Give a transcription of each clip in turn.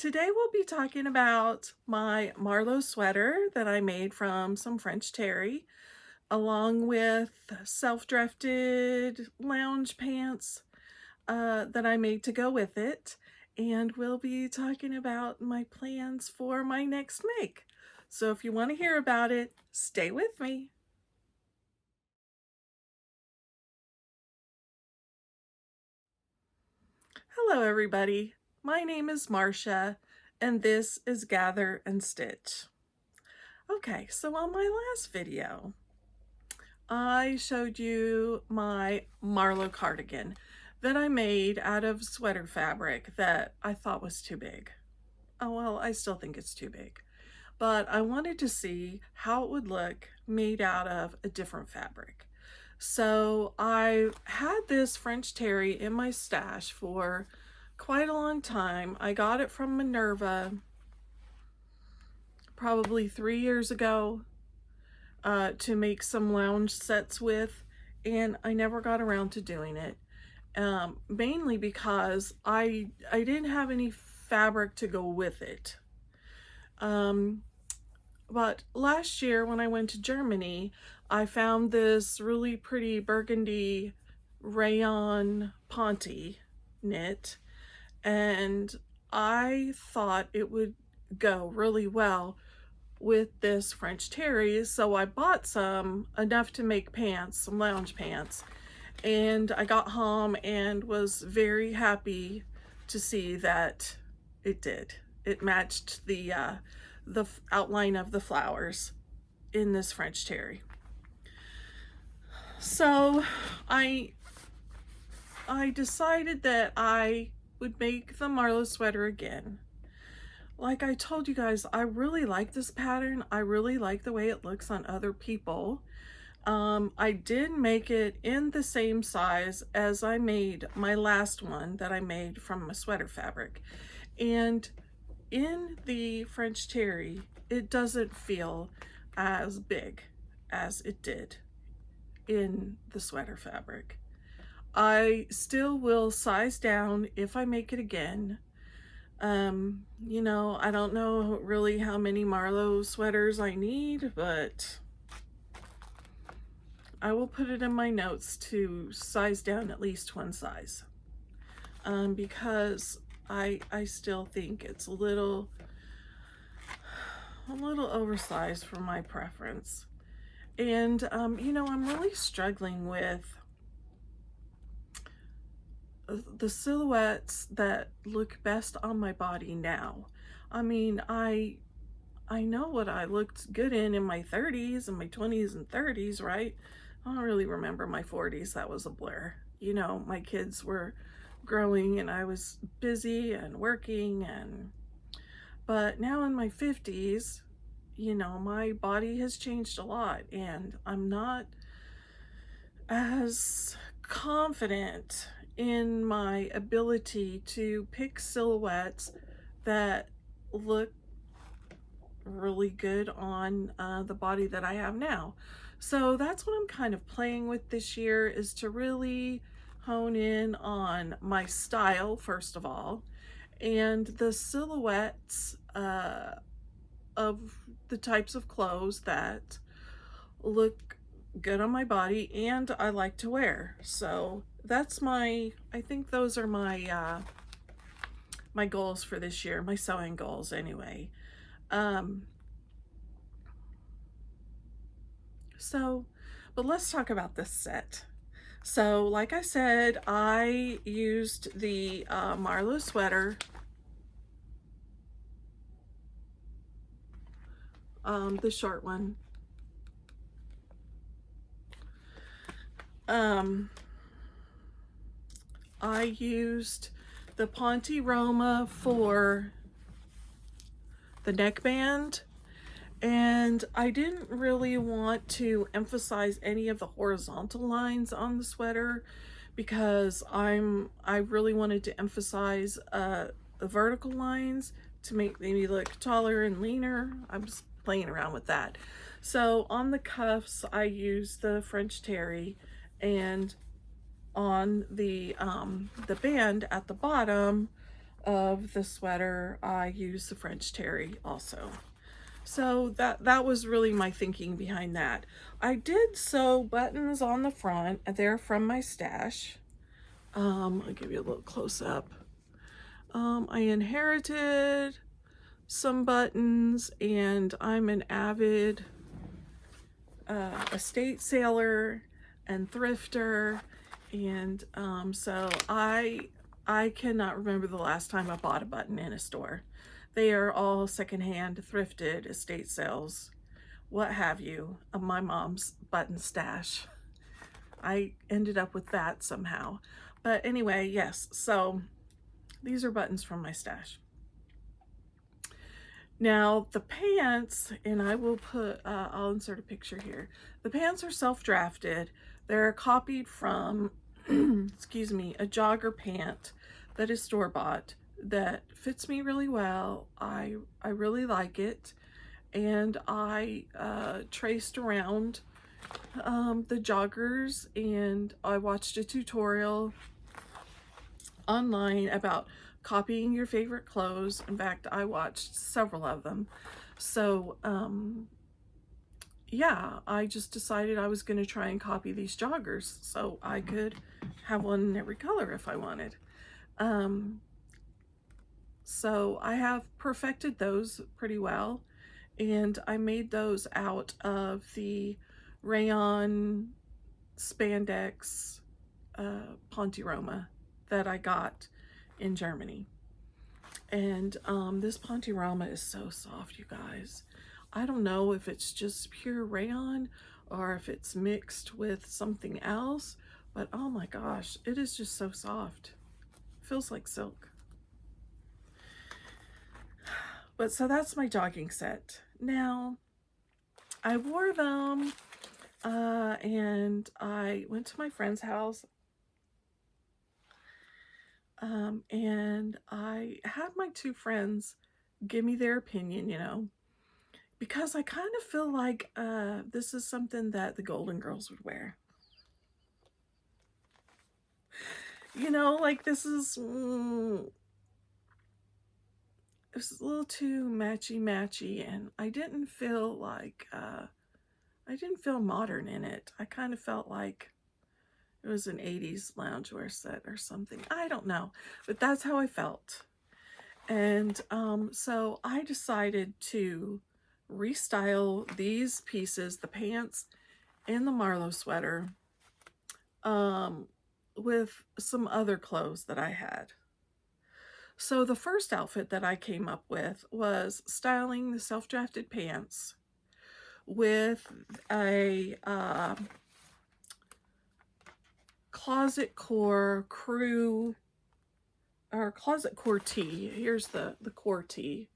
Today we'll be talking about my Marlo sweater that I made from some French terry, along with self-drafted lounge pants that I made to go with it. And we'll be talking about my plans for my next make. So if you want to hear about it, stay with me. Hello everybody, my name is Marcia and this is Gather and Stitch. Okay, so on my last video, I showed you my Marlo cardigan that I made out of sweater fabric that I thought was too big. Oh, well, I still think it's too big, but I wanted to see how it would look made out of a different fabric. So I had this French terry in my stash for quite a long time. I got it from Minerva probably 3 years ago to make some lounge sets with, and I never got around to doing it, mainly because I didn't have any fabric to go with it. But last year when I went to Germany, I found this really pretty burgundy rayon Ponte knit, and I thought it would go really well with this French terry, so I bought some, enough to make pants, some lounge pants, and I got home and was very happy to see that it did. It matched the outline of the flowers in this French terry. So I decided that I would make the Marlo sweater again. Like I told you guys, I really like this pattern. I really like the way it looks on other people. I did make it in the same size as I made my last one that I made from a sweater fabric. And in the French terry, it doesn't feel as big as it did in the sweater fabric. I still will size down if I make it again. You know, I don't know really how many Marlo sweaters I need, but I will put it in my notes to size down at least one size. Because I still think it's a little oversized for my preference. And you know, I'm really struggling with the silhouettes that look best on my body now. I mean, I know what I looked good in my 30s and my 20s and 30s, right? I don't really remember my 40s. That was a blur. You know, my kids were growing and I was busy and working, but now in my 50s, you know, my body has changed a lot and I'm not as confident in my ability to pick silhouettes that look really good on the body that I have now. So that's what I'm kind of playing with this year, is to really hone in on my style first of all, and the silhouettes of the types of clothes that look good on my body and I like to wear. So that's I think those are my my goals for this year, my sewing goals anyway. But let's talk about this set. So like I said, I used the Marlo sweater, the short one. I used the Ponte Roma for the neckband, and I didn't really want to emphasize any of the horizontal lines on the sweater because I really wanted to emphasize the vertical lines to make me look taller and leaner. I'm just playing around with that. So on the cuffs, I used the French terry, and on the band at the bottom, of the sweater, I use the French terry also. So that was really my thinking behind that. I did sew buttons on the front. They're from my stash. I'll give you a little close up. I inherited some buttons, and I'm an avid estate sailor and thrifter, and so I cannot remember the last time I bought a button in a store. They are all secondhand, thrifted, estate sales, what have you, of my mom's button stash. I ended up with that somehow. But anyway, yes, so these are buttons from my stash. Now the pants, and I will put, I'll insert a picture here. The pants are self-drafted. They're copied from, excuse me, a jogger pant that is store-bought that fits me really well. I really like it. And I traced around the joggers, and I watched a tutorial online about copying your favorite clothes. In fact, I watched several of them. So, yeah, I just decided I was going to try and copy these joggers so I could have one in every color if I wanted. So I have perfected those pretty well, and I made those out of the rayon spandex Pontiroma that I got in Germany. And this Pontiroma is so soft, you guys. I don't know if it's just pure rayon or if it's mixed with something else, but oh my gosh, it is just so soft. Feels like silk. But so that's my jogging set. Now, I wore them and I went to my friend's house, and I had my two friends give me their opinion, you know, because I kind of feel like this is something that the Golden Girls would wear. You know, like this is it's a little too matchy, and I didn't feel like I didn't feel modern in it. I kind of felt like it was an 80s loungewear set or something. I don't know, but that's how I felt. And so I decided to restyle these pieces, the pants and the Marlo sweater, with some other clothes that I had. So the first outfit that I came up with was styling the self-drafted pants with a closet core crew or closet core tee. Here's the core tee.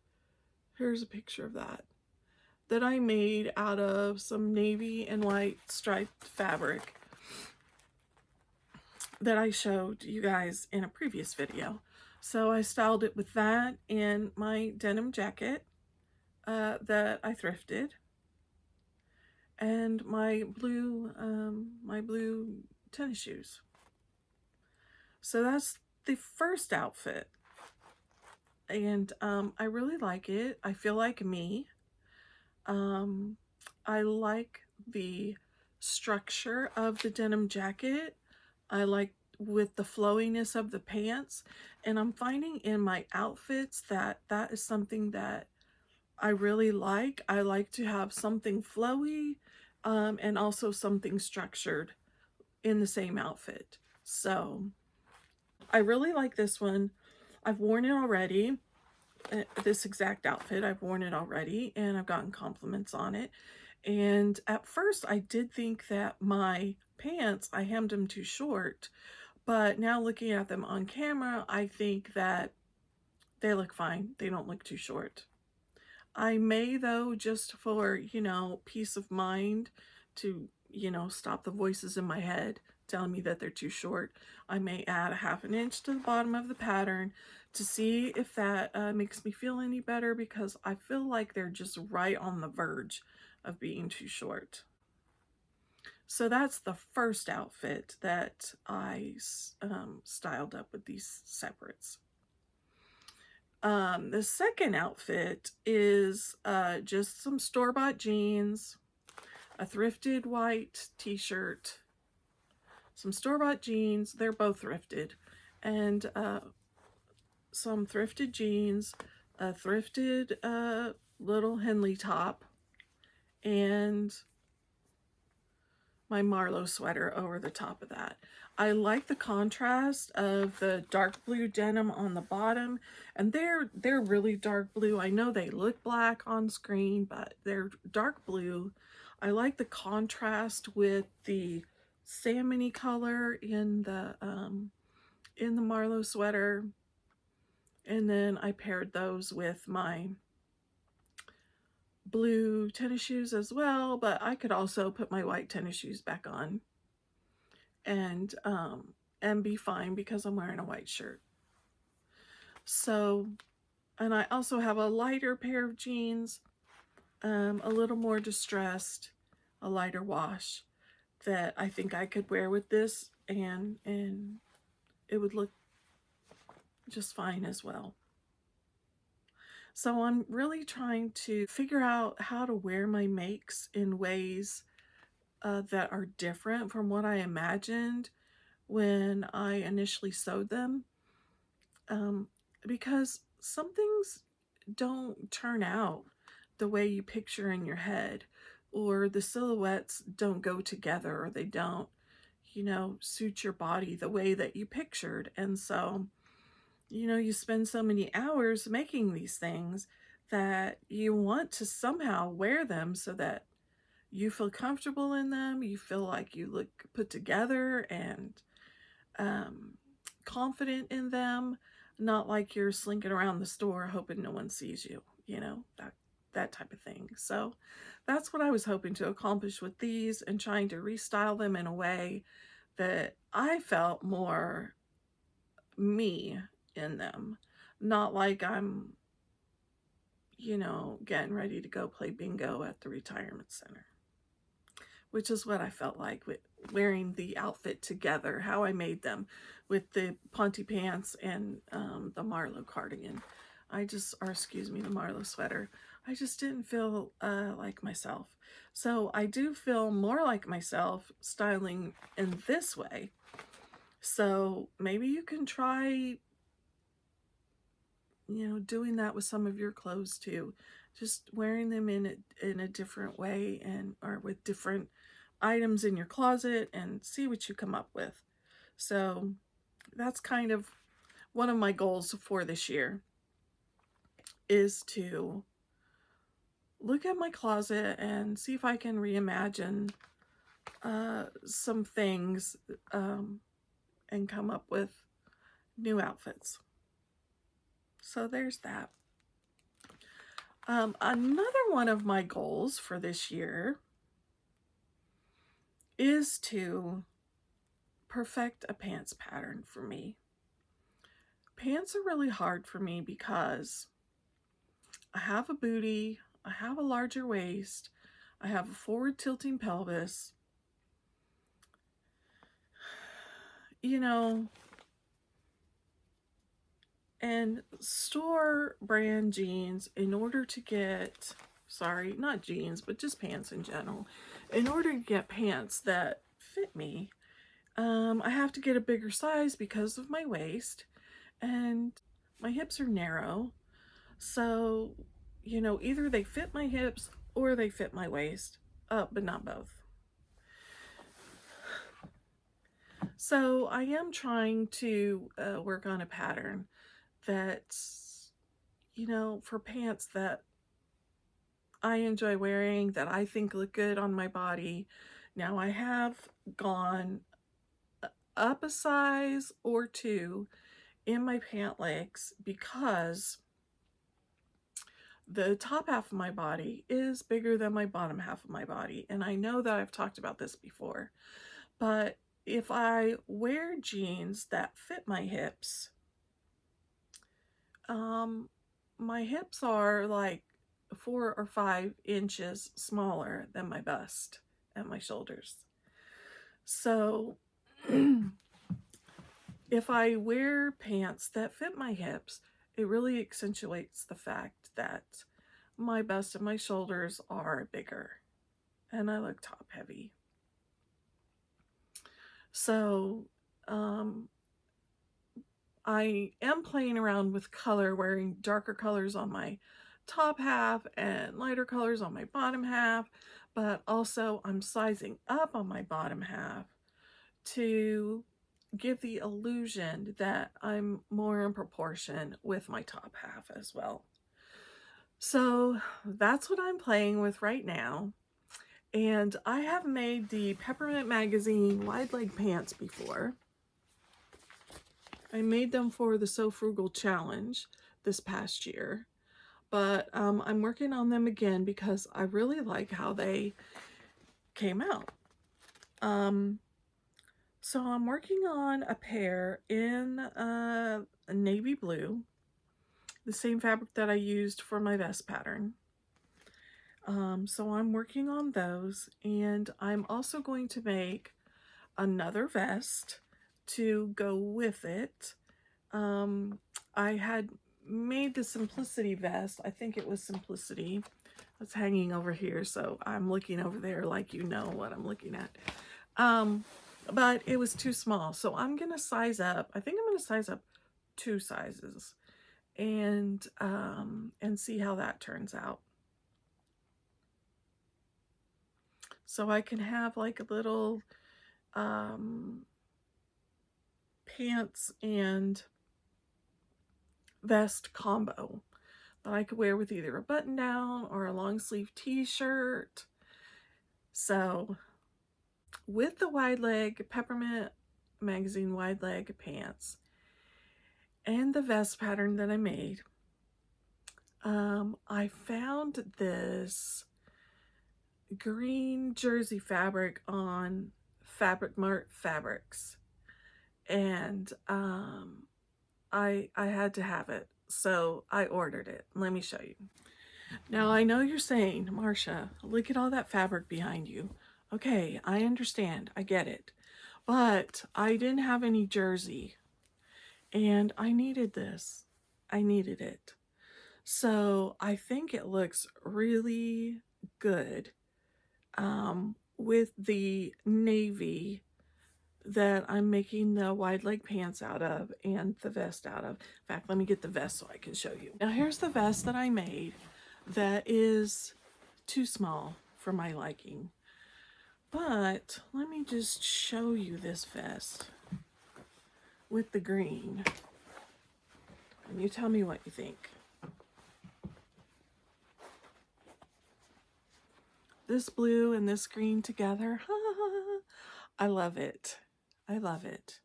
Here's a picture of that I made out of some navy and white striped fabric that I showed you guys in a previous video. So I styled it with that and my denim jacket that I thrifted, and my blue tennis shoes. So that's the first outfit, and I really like it. I feel like me. I like the structure of the denim jacket. I like with the flowiness of the pants, and I'm finding in my outfits that that is something that I really like. I like to have something flowy and also something structured in the same outfit. So I really like this one. I've worn it already. This exact outfit, I've worn it already, and I've gotten compliments on it. And at first I did think that my pants, I hemmed them too short, but now looking at them on camera, I think that they look fine. They don't look too short. I may, though, just for, you know, peace of mind, to, you know, stop the voices in my head telling me that they're too short, I may add a half an inch to the bottom of the pattern to see if that makes me feel any better, because I feel like they're just right on the verge of being too short. So that's the first outfit that I styled up with these separates. The second outfit is just some store-bought jeans, a thrifted white t-shirt, some store-bought jeans, they're both thrifted, and some thrifted jeans, a thrifted little Henley top, and my Marlo sweater over the top of that. I like the contrast of the dark blue denim on the bottom, and they're really dark blue. I know they look black on screen, but they're dark blue. I like the contrast with the salmony color in the Marlo sweater. And then I paired those with my blue tennis shoes as well, but I could also put my white tennis shoes back on and be fine because I'm wearing a white shirt. So, and I also have a lighter pair of jeans, a little more distressed, a lighter wash that I think I could wear with this, and it would look just fine as well. So I'm really trying to figure out how to wear my makes in ways that are different from what I imagined when I initially sewed them, because some things don't turn out the way you picture in your head, or the silhouettes don't go together, or they don't, suit your body the way that you pictured. And so, you spend so many hours making these things that you want to somehow wear them so that you feel comfortable in them, you feel like you look put together and confident in them, not like you're slinking around the store hoping no one sees you, that type of thing. So that's what I was hoping to accomplish with these, and trying to restyle them in a way that I felt more me in them. Not like I'm, getting ready to go play bingo at the retirement center, which is what I felt like with wearing the outfit together, how I made them with the Ponte pants and the Marlo cardigan. The Marlo sweater. I just didn't feel like myself. So I do feel more like myself styling in this way. So maybe you can try, doing that with some of your clothes too. Just wearing them in a different way, or with different items in your closet, and see what you come up with. So that's kind of one of my goals for this year, is to look at my closet and see if I can reimagine some things, and come up with new outfits. So there's that. Another one of my goals for this year is to perfect a pants pattern for me. Pants are really hard for me because I have a booty, I have a larger waist, I have a forward tilting pelvis. And store brand jeans, in order to get, sorry, not jeans, but just pants in general, in order to get pants that fit me, I have to get a bigger size because of my waist, and my hips are narrow. So, either they fit my hips or they fit my waist, but not both. So I am trying to work on a pattern that's, for pants that I enjoy wearing, that I think look good on my body. Now, I have gone up a size or two in my pant legs because the top half of my body is bigger than my bottom half of my body. And I know that I've talked about this before, but if I wear jeans that fit my hips, my hips are like 4 or 5 inches smaller than my bust and my shoulders. So if I wear pants that fit my hips it really accentuates the fact that my bust and my shoulders are bigger and I look top heavy. So I am playing around with color, wearing darker colors on my top half and lighter colors on my bottom half, but also I'm sizing up on my bottom half to give the illusion that I'm more in proportion with my top half as well. So that's what I'm playing with right now. And I have made the Peppermint Magazine wide leg pants before. I made them for the So Frugal Challenge this past year. But I'm working on them again because I really like how they came out. So I'm working on a pair in a navy blue, the same fabric that I used for my vest pattern. So I'm working on those, and I'm also going to make another vest to go with it. I had made the Simplicity vest. I think it was Simplicity. It's hanging over here, so I'm looking over there like you know what I'm looking at. But it was too small, so I'm gonna size up. I think I'm gonna size up 2 sizes and see how that turns out. So I can have like a little pants and vest combo that I could wear with either a button down or a long sleeve t-shirt. So with the wide leg Peppermint Magazine wide leg pants and the vest pattern that I made, I found this green jersey fabric on Fabric Mart Fabrics, and I had to have it, so I ordered it. Let me show you. Now I know you're saying, Marcia, look at all that fabric behind you. Okay, I understand, I get it, but I didn't have any jersey, and I needed this. I needed it. So I think it looks really good with the navy that I'm making the wide leg pants out of and the vest out of. In fact, let me get the vest so I can show you. Now here's the vest that I made that is too small for my liking. But let me just show you this vest with the green. And you tell me what you think. This blue and this green together. I love it. I love it.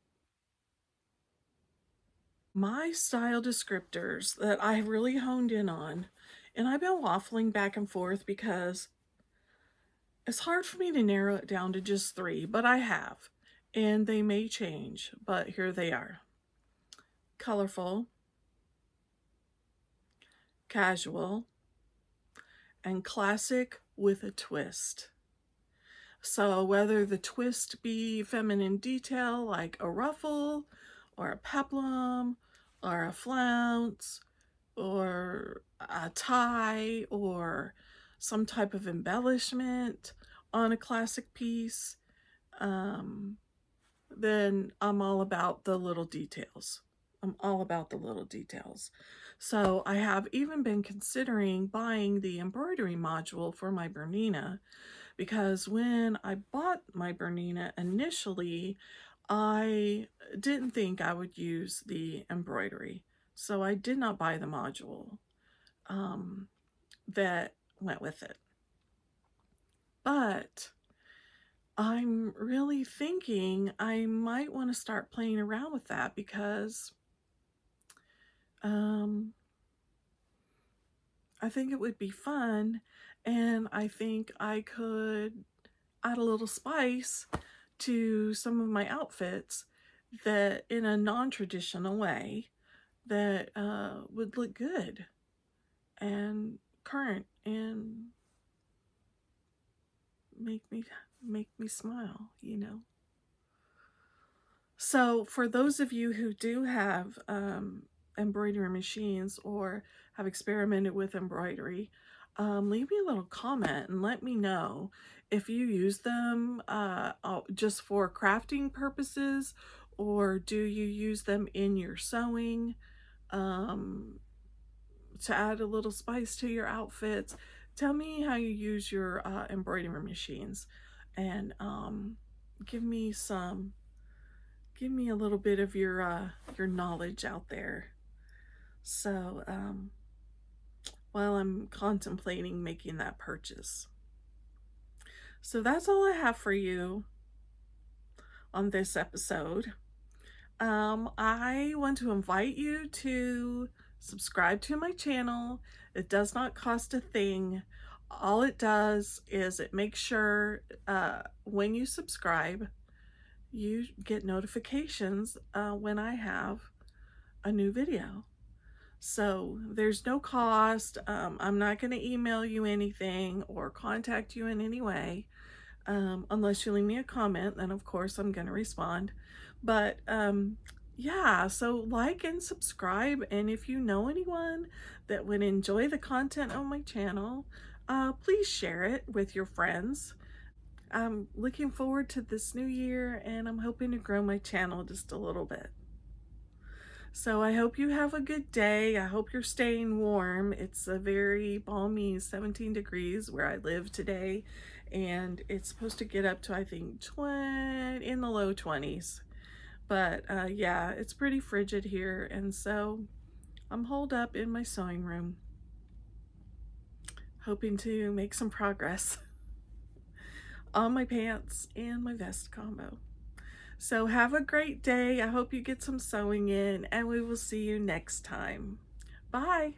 My style descriptors that I really honed in on, and I've been waffling back and forth because it's hard for me to narrow it down to just 3, but I have. And they may change, but here they are. Colorful, casual, and classic with a twist. So whether the twist be feminine detail like a ruffle or a peplum or a flounce or a tie or some type of embellishment on a classic piece, then I'm all about the little details. I'm all about the little details. So I have even been considering buying the embroidery module for my Bernina, because when I bought my Bernina initially, I didn't think I would use the embroidery. So I did not buy the module that went with it. But I'm really thinking I might want to start playing around with that because I think it would be fun, and I think I could add a little spice to some of my outfits that in a non-traditional way that would look good and current and make me smile, you know. So for those of you who do have embroidery machines or have experimented with embroidery, leave me a little comment and let me know if you use them just for crafting purposes, or do you use them in your sewing um, to add a little spice to your outfits. Tell me how you use your embroidery machines, and give me some, give me a little bit of your knowledge out there. So while I'm contemplating making that purchase. So that's all I have for you on this episode. I want to invite you to subscribe to my channel. It does not cost a thing. All it does is it makes sure when you subscribe, you get notifications when I have a new video. So there's no cost. I'm not going to email you anything or contact you in any way. Unless you leave me a comment, then of course I'm going to respond. But yeah, so like and subscribe. And if you know anyone that would enjoy the content on my channel, please share it with your friends. I'm looking forward to this new year, and I'm hoping to grow my channel just a little bit. So I hope you have a good day. I hope you're staying warm. It's a very balmy 17 degrees where I live today, and it's supposed to get up to, I think, 20, in the low 20s. But yeah, it's pretty frigid here, and so I'm holed up in my sewing room, hoping to make some progress on my pants and my vest combo. So have a great day. I hope you get some sewing in, and we will see you next time. Bye.